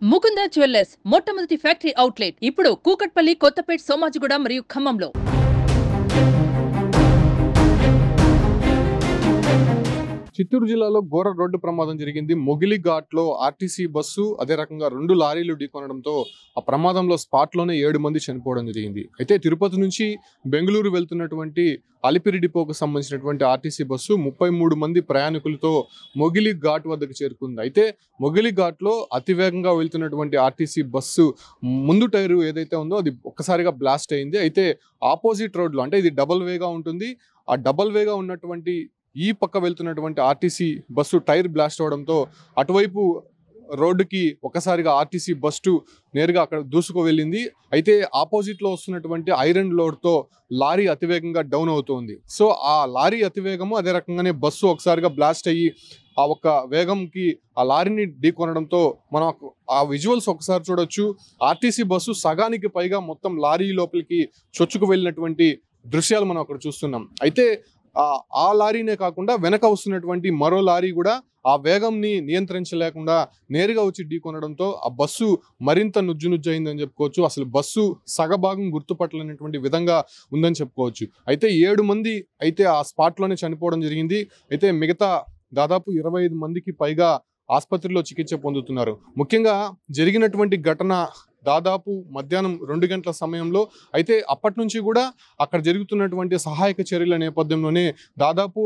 Mukunda jewellers మొట్టమొదటి factory outlet ఇప్పుడు కూకట్పల్లి, కొత్తపేట్, సోమాజిగూడ మరియు ఖమ్మంలో. చిత్తూరు జిల్లాలో ఘోర రోడ్డు ప్రమాదం జరిగింది. మొగిలి ఘాట్లో ఆర్టీసీ బస్సు అదే రకంగా 2 లారీలు ఢీకొనడంతో ఆ ప్రమాదంలో స్పాట్లోనే 7 మంది చనిపోవడం జరిగింది. అయితే తిరుపతి నుంచి బెంగళూరు వెళ్తున్నటువంటి అలిపిరి డిపోకు సంబంధించినటువంటి ఆర్టీసీ బస్సు 33 మంది ప్రయాణికులతో మొగిలి ఘాట్ వద్దకు చేరుకుంది. అయితే మొగిలి ఘాట్లో అతివేగంగా వెళ్తున్నటువంటి ఆర్టీసీ బస్సు ముందు టైరు ఏదైతే ఉందో అది ఒక్కసారిగా బ్లాస్ట్ అయింది. అయితే ఆపోజిట్ రోడ్లో, అంటే ఇది డబల్ వేగా ఉంటుంది, ఆ డబల్ వేగా ఉన్నటువంటి ఈ పక్క వెళ్తున్నటువంటి ఆర్టీసీ బస్సు టైర్ బ్లాస్ట్ అవడంతో అటువైపు రోడ్డుకి ఒక్కసారిగా ఆర్టీసీ బస్సు నేరుగా అక్కడ దూసుకు వెళ్ళింది. అయితే ఆపోజిట్లో వస్తున్నటువంటి ఐరన్ లోడ్తో లారీ అతివేగంగా డౌన్ అవుతోంది. సో ఆ లారీ అతివేగము అదే రకంగానే బస్సు ఒకసారిగా బ్లాస్ట్ అయ్యి ఆ ఒక్క వేగంకి ఆ లారీని ఢీకొనడంతో మనం ఆ విజువల్స్ ఒకసారి చూడొచ్చు. ఆర్టీసీ బస్సు సగానికి పైగా మొత్తం లారీ లోపలికి చొచ్చుకు వెళ్ళినటువంటి దృశ్యాలు మనం అక్కడ చూస్తున్నాం. అయితే ఆ లారీనే కాకుండా వెనక వస్తున్నటువంటి మరో లారీ కూడా ఆ వేగంని నియంత్రించలేకుండా నేరుగా వచ్చి ఢీకొనడంతో ఆ బస్సు మరింత నుజ్జు అయిందని చెప్పుకోవచ్చు. అసలు బస్సు సగభాగం గుర్తుపట్టలేనటువంటి విధంగా ఉందని చెప్పుకోవచ్చు. అయితే 7 మంది అయితే ఆ స్పాట్లోనే చనిపోవడం జరిగింది. అయితే మిగతా దాదాపు 25 మందికి పైగా ఆసుపత్రిలో చికిత్స పొందుతున్నారు. ముఖ్యంగా జరిగినటువంటి ఘటన దాదాపు మధ్యాహ్నం 2 గంటల సమయంలో. అయితే అప్పటి నుంచి కూడా అక్కడ జరుగుతున్నటువంటి సహాయక చర్యల నేపథ్యంలోనే దాదాపు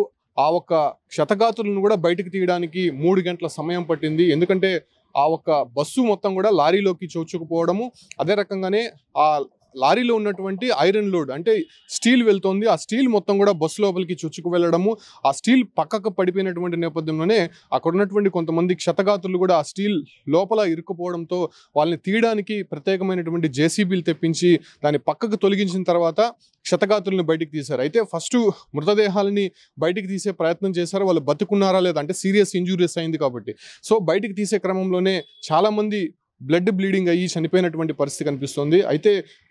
ఆ ఒక్క క్షతగాతులను కూడా బయటకు తీయడానికి 3 గంటల సమయం పట్టింది. ఎందుకంటే ఆ ఒక్క బస్సు మొత్తం కూడా లారీలోకి చొచ్చుకుపోవడము, అదే రకంగానే ఆ లారీలో ఉన్నటువంటి ఐరన్ లోడ్ అంటే స్టీల్ వెళ్తోంది, ఆ స్టీల్ మొత్తం కూడా బస్సు లోపలికి చొచ్చుకు వెళ్ళడము, ఆ స్టీల్ పక్కకు పడిపోయినటువంటి నేపథ్యంలోనే అక్కడ ఉన్నటువంటి కొంతమంది క్షతగాతులు కూడా ఆ స్టీల్ లోపల ఇరుక్కుపోవడంతో వాళ్ళని తీయడానికి ప్రత్యేకమైనటువంటి జేసీబీలు తెప్పించి దాన్ని పక్కకు తొలగించిన తర్వాత క్షతగాతులను బయటికి తీశారు. అయితే ఫస్ట్ మృతదేహాలని బయటికి తీసే ప్రయత్నం చేశారు. వాళ్ళు బతుకున్నారా లేదా అంటే సీరియస్ ఇంజురీస్ అయింది కాబట్టి. సో బయటికి తీసే క్రమంలోనే చాలామంది బ్లడ్ బ్లీడింగ్ అయ్యి చనిపోయినటువంటి పరిస్థితి కనిపిస్తుంది. అయితే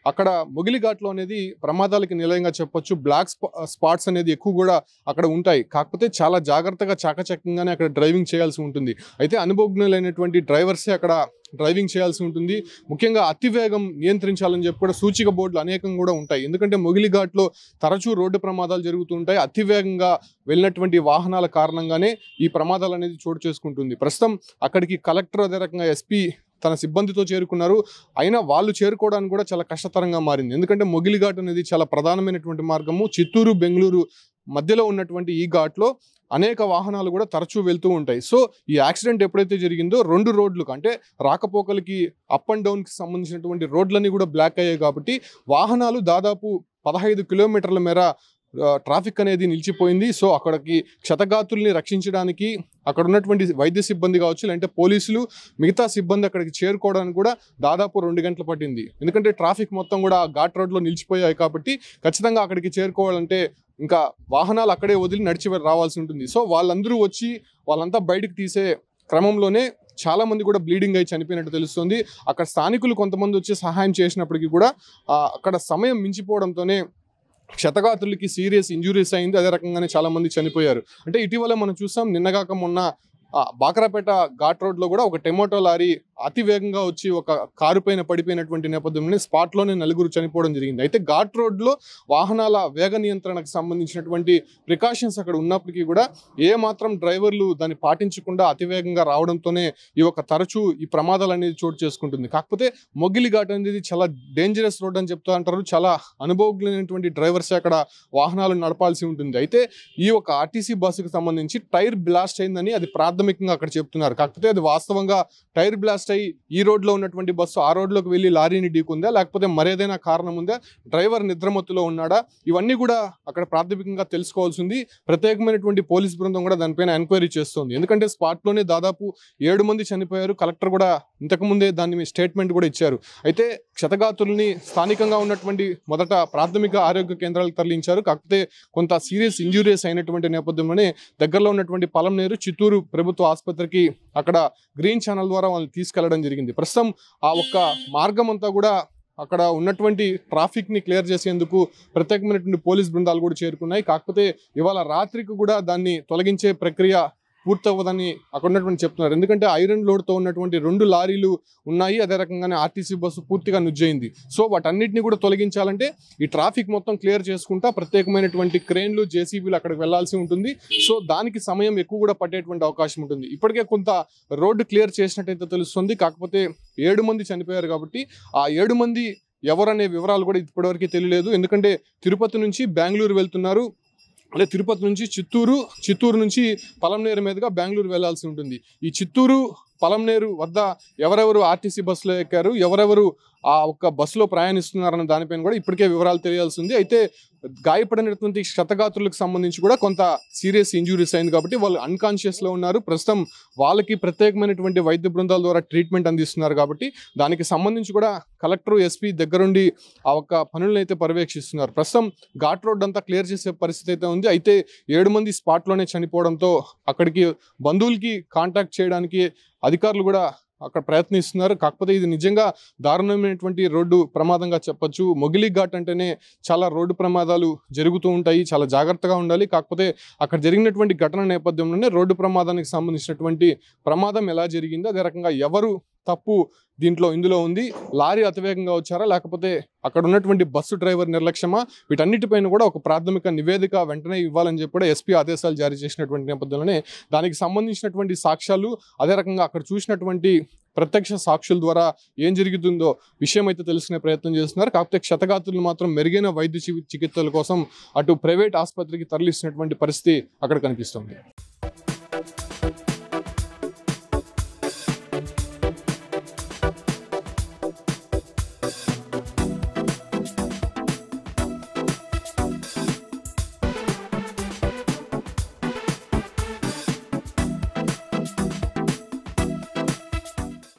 అక్కడ మొగిలి ఘాట్లో అనేది ప్రమాదాలకి నిలయంగా చెప్పొచ్చు. బ్లాక్ స్పాట్స్ అనేది ఎక్కువ కూడా అక్కడ ఉంటాయి. కాకపోతే చాలా జాగ్రత్తగా చాకచక్యంగానే అక్కడ డ్రైవింగ్ చేయాల్సి ఉంటుంది. అయితే అనుభవజ్ఞులైనటువంటి డ్రైవర్సే అక్కడ డ్రైవింగ్ చేయాల్సి ఉంటుంది. ముఖ్యంగా అతివేగం నియంత్రించాలని చెప్పి కూడా సూచిక బోర్డులు అనేకం కూడా ఉంటాయి. ఎందుకంటే మొగిలి ఘాట్లో తరచూ రోడ్డు ప్రమాదాలు జరుగుతూ ఉంటాయి. అతివేగంగా వెళ్ళినటువంటి వాహనాల కారణంగానే ఈ ప్రమాదాలు అనేది చోటు చేసుకుంటుంది. ప్రస్తుతం అక్కడికి కలెక్టర్ అదే రకంగా ఎస్పీ తన సిబ్బందితో చేరుకున్నారు. అయినా వాళ్ళు చేరుకోవడానికి కూడా చాలా కష్టతరంగా మారింది. ఎందుకంటే మొగిలి ఘాట్ అనేది చాలా ప్రధానమైనటువంటి మార్గము. చిత్తూరు, బెంగళూరు మధ్యలో ఉన్నటువంటి ఈ ఘాట్లో అనేక వాహనాలు కూడా తరచూ వెళ్తూ ఉంటాయి. సో ఈ యాక్సిడెంట్ ఎప్పుడైతే జరిగిందో 2 రోడ్లకు అంటే రాకపోకలకి అప్ అండ్ డౌన్కి సంబంధించినటువంటి రోడ్లన్నీ కూడా బ్లాక్ అయ్యాయి కాబట్టి వాహనాలు దాదాపు 15 కిలోమీటర్ల మేర ట్రాఫిక్ అనేది నిలిచిపోయింది. సో అక్కడికి క్షతగాతుల్ని రక్షించడానికి అక్కడ ఉన్నటువంటి వైద్య సిబ్బంది కావచ్చు, లేదంటే పోలీసులు, మిగతా సిబ్బంది అక్కడికి చేరుకోవడానికి కూడా దాదాపు 2 గంటలు పట్టింది. ఎందుకంటే ట్రాఫిక్ మొత్తం కూడా ఘాట్ రోడ్లో నిలిచిపోయాయి కాబట్టి ఖచ్చితంగా అక్కడికి చేరుకోవాలంటే ఇంకా వాహనాలు అక్కడే వదిలి నడిచి రావాల్సి ఉంటుంది. సో వాళ్ళందరూ వచ్చి వాళ్ళంతా బయటకు తీసే క్రమంలోనే చాలా మంది కూడా బ్లీడింగ్ అయి చనిపోయినట్టు తెలుస్తుంది. అక్కడ స్థానికులు కొంతమంది వచ్చి సహాయం చేసినప్పటికీ కూడా అక్కడ సమయం మించిపోవడంతోనే క్షతగాతులకి సీరియస్ ఇంజురీస్ అయింది. అదే రకంగానే చాలా మంది చనిపోయారు. అంటే ఇటీవల మనం చూసాం, నిన్నగాక మొన్న బాక్రాపేట ఘాట్ రోడ్లో కూడా ఒక టొమాటో లారీ అతి వేగంగా వచ్చి ఒక కారు పైన పడిపోయినటువంటి నేపథ్యంలోనే స్పాట్లోనే 4 చనిపోవడం జరిగింది. అయితే ఘాట్ రోడ్లో వాహనాల వేగ నియంత్రణకు సంబంధించినటువంటి ప్రికాషన్స్ అక్కడ ఉన్నప్పటికీ కూడా మాత్రం డ్రైవర్లు దాన్ని పాటించకుండా అతివేగంగా రావడంతోనే తరచూ ఈ ప్రమాదాలు అనేది చోటు చేసుకుంటుంది. కాకపోతే మొగిలి ఘాట్ అనేది చాలా డేంజరస్ రోడ్ అని చెప్తూ అంటారు. చాలా అనుభవజ్ఞులైనటువంటి డ్రైవర్స్ అక్కడ వాహనాలు నడపాల్సి ఉంటుంది. అయితే ఈ ఆర్టీసీ బస్సుకు సంబంధించి టైర్ బ్లాస్ట్ అయిందని అది ప్రాథమికంగా అక్కడ చెప్తున్నారు. కాకపోతే అది వాస్తవంగా టైర్ బ్లాస్ట్ అయ్యి ఈ రోడ్లో ఉన్నటువంటి బస్సు ఆ రోడ్లోకి వెళ్ళి లారీని ఢీకుందా, లేకపోతే మరేదైనా కారణం ఉందా, డ్రైవర్ నిద్రమత్తులో ఉన్నాడా, ఇవన్నీ కూడా అక్కడ ప్రాథమికంగా తెలుసుకోవాల్సింది. ప్రత్యేకమైనటువంటి పోలీస్ బృందం కూడా దానిపైన ఎంక్వైరీ చేస్తుంది. ఎందుకంటే స్పాట్లోనే దాదాపు 7 మంది చనిపోయారు. కలెక్టర్ కూడా ఇంతకుముందే దాన్ని స్టేట్మెంట్ కూడా ఇచ్చారు. అయితే క్షతగాతుల్ని స్థానికంగా ఉన్నటువంటి మొదట ప్రాథమిక ఆరోగ్య కేంద్రాలకు తరలించారు. కాకపోతే కొంత సీరియస్ ఇంజురీస్ అయినటువంటి నేపథ్యంలోనే దగ్గరలో ఉన్నటువంటి పలంనేరు చిత్తూరు ప్రభుత్వ ఆసుపత్రికి అక్కడ గ్రీన్ ఛానల్ ద్వారా వాళ్ళని తీసుకెళ్లడం జరిగింది. ప్రస్తుతం ఆ మార్గం అంతా కూడా అక్కడ ఉన్నటువంటి ట్రాఫిక్ని క్లియర్ చేసేందుకు ప్రత్యేకమైనటువంటి పోలీస్ బృందాలు కూడా చేరుకున్నాయి. కాకపోతే ఇవాళ రాత్రికి కూడా దాన్ని తొలగించే ప్రక్రియ పూర్తవ్వదని అక్కడ ఉన్నటువంటి చెప్తున్నారు. ఎందుకంటే ఐరన్ లోడ్తో ఉన్నటువంటి 2 లారీలు ఉన్నాయి. అదే రకంగానే ఆర్టీసీ బస్సు పూర్తిగా నుజ్జయింది. సో వాటన్నిటిని కూడా తొలగించాలంటే ఈ ట్రాఫిక్ మొత్తం క్లియర్ చేసుకుంటా ప్రత్యేకమైనటువంటి క్రేన్లు, జేసీబీలు అక్కడికి వెళ్లాల్సి ఉంటుంది. సో దానికి సమయం ఎక్కువ కూడా పట్టేటువంటి అవకాశం ఉంటుంది. ఇప్పటికే కొంత రోడ్డు క్లియర్ చేసినట్టయితే తెలుస్తుంది. కాకపోతే 7 మంది చనిపోయారు కాబట్టి ఆ 7 మంది ఎవరనే వివరాలు కూడా ఇప్పటివరకు తెలియలేదు. ఎందుకంటే తిరుపతి నుంచి బెంగళూరు వెళ్తున్నారు. అంటే తిరుపతి నుంచి చిత్తూరు నుంచి పలంనేరు మీదుగా బెంగళూరు వెళ్లాల్సి ఉంటుంది. ఈ చిత్తూరు పలంనేరు వద్ద ఎవరెవరు ఆర్టీసీ బస్సులో ఎక్కారు, ఎవరెవరు ఆ ఒక్క బస్సులో ప్రయాణిస్తున్నారన్న దానిపైన కూడా ఇప్పటికే వివరాలు తెలియాల్సి ఉంది. అయితే గాయపడినటువంటి క్షతగాత్రులకు సంబంధించి కూడా కొంత సీరియస్ ఇంజురీస్ అయింది కాబట్టి వాళ్ళు అన్కాన్షియస్లో ఉన్నారు. ప్రస్తుతం వాళ్ళకి ప్రత్యేకమైనటువంటి వైద్య బృందాల ద్వారా ట్రీట్మెంట్ అందిస్తున్నారు. కాబట్టి దానికి సంబంధించి కూడా కలెక్టర్, ఎస్పీ దగ్గరుండి ఆ ఒక్క పనులను అయితే పర్యవేక్షిస్తున్నారు. ప్రస్తుతం ఘాట్ రోడ్ అంతా క్లియర్ చేసే పరిస్థితి అయితే ఉంది. అయితే 7 మంది స్పాట్లోనే చనిపోవడంతో అక్కడికి బంధువులకి కాంటాక్ట్ చేయడానికి అధికారులు కూడా అక్కడ ప్రయత్నిస్తున్నారు. కాకపోతే ఇది నిజంగా దారుణమైనటువంటి రోడ్డు ప్రమాదంగా చెప్పొచ్చు. మొగిలి ఘాట్ అంటేనే చాలా రోడ్డు ప్రమాదాలు జరుగుతూ ఉంటాయి. చాలా జాగ్రత్తగా ఉండాలి. కాకపోతే అక్కడ జరిగినటువంటి ఘటన నేపథ్యంలోనే రోడ్డు ప్రమాదానికి సంబంధించినటువంటి ప్రమాదం ఎలా జరిగిందో, అదే రకంగా ఎవరు తప్పు ఇందులో ఉంది, లారీ అతివేగంగా వచ్చారా లేకపోతే అక్కడ ఉన్నటువంటి బస్సు డ్రైవర్ నిర్లక్ష్యమా, వీటన్నిటిపైన కూడా ఒక ప్రాథమిక నివేదిక వెంటనే ఇవ్వాలని చెప్పి కూడా ఎస్పీ ఆదేశాలు జారీ చేసినటువంటి నేపథ్యంలోనే దానికి సంబంధించినటువంటి సాక్ష్యాలు, అదే రకంగా అక్కడ చూసినటువంటి ప్రత్యక్ష సాక్షుల ద్వారా ఏం జరుగుతుందో విషయం అయితే తెలుసుకునే ప్రయత్నం చేస్తున్నారు. కాకపోతే క్షతగాత్రులు మాత్రం మెరుగైన వైద్య చికిత్సల కోసం అటు ప్రైవేట్ ఆసుపత్రికి తరలిస్తున్నటువంటి పరిస్థితి అక్కడ కనిపిస్తుంది.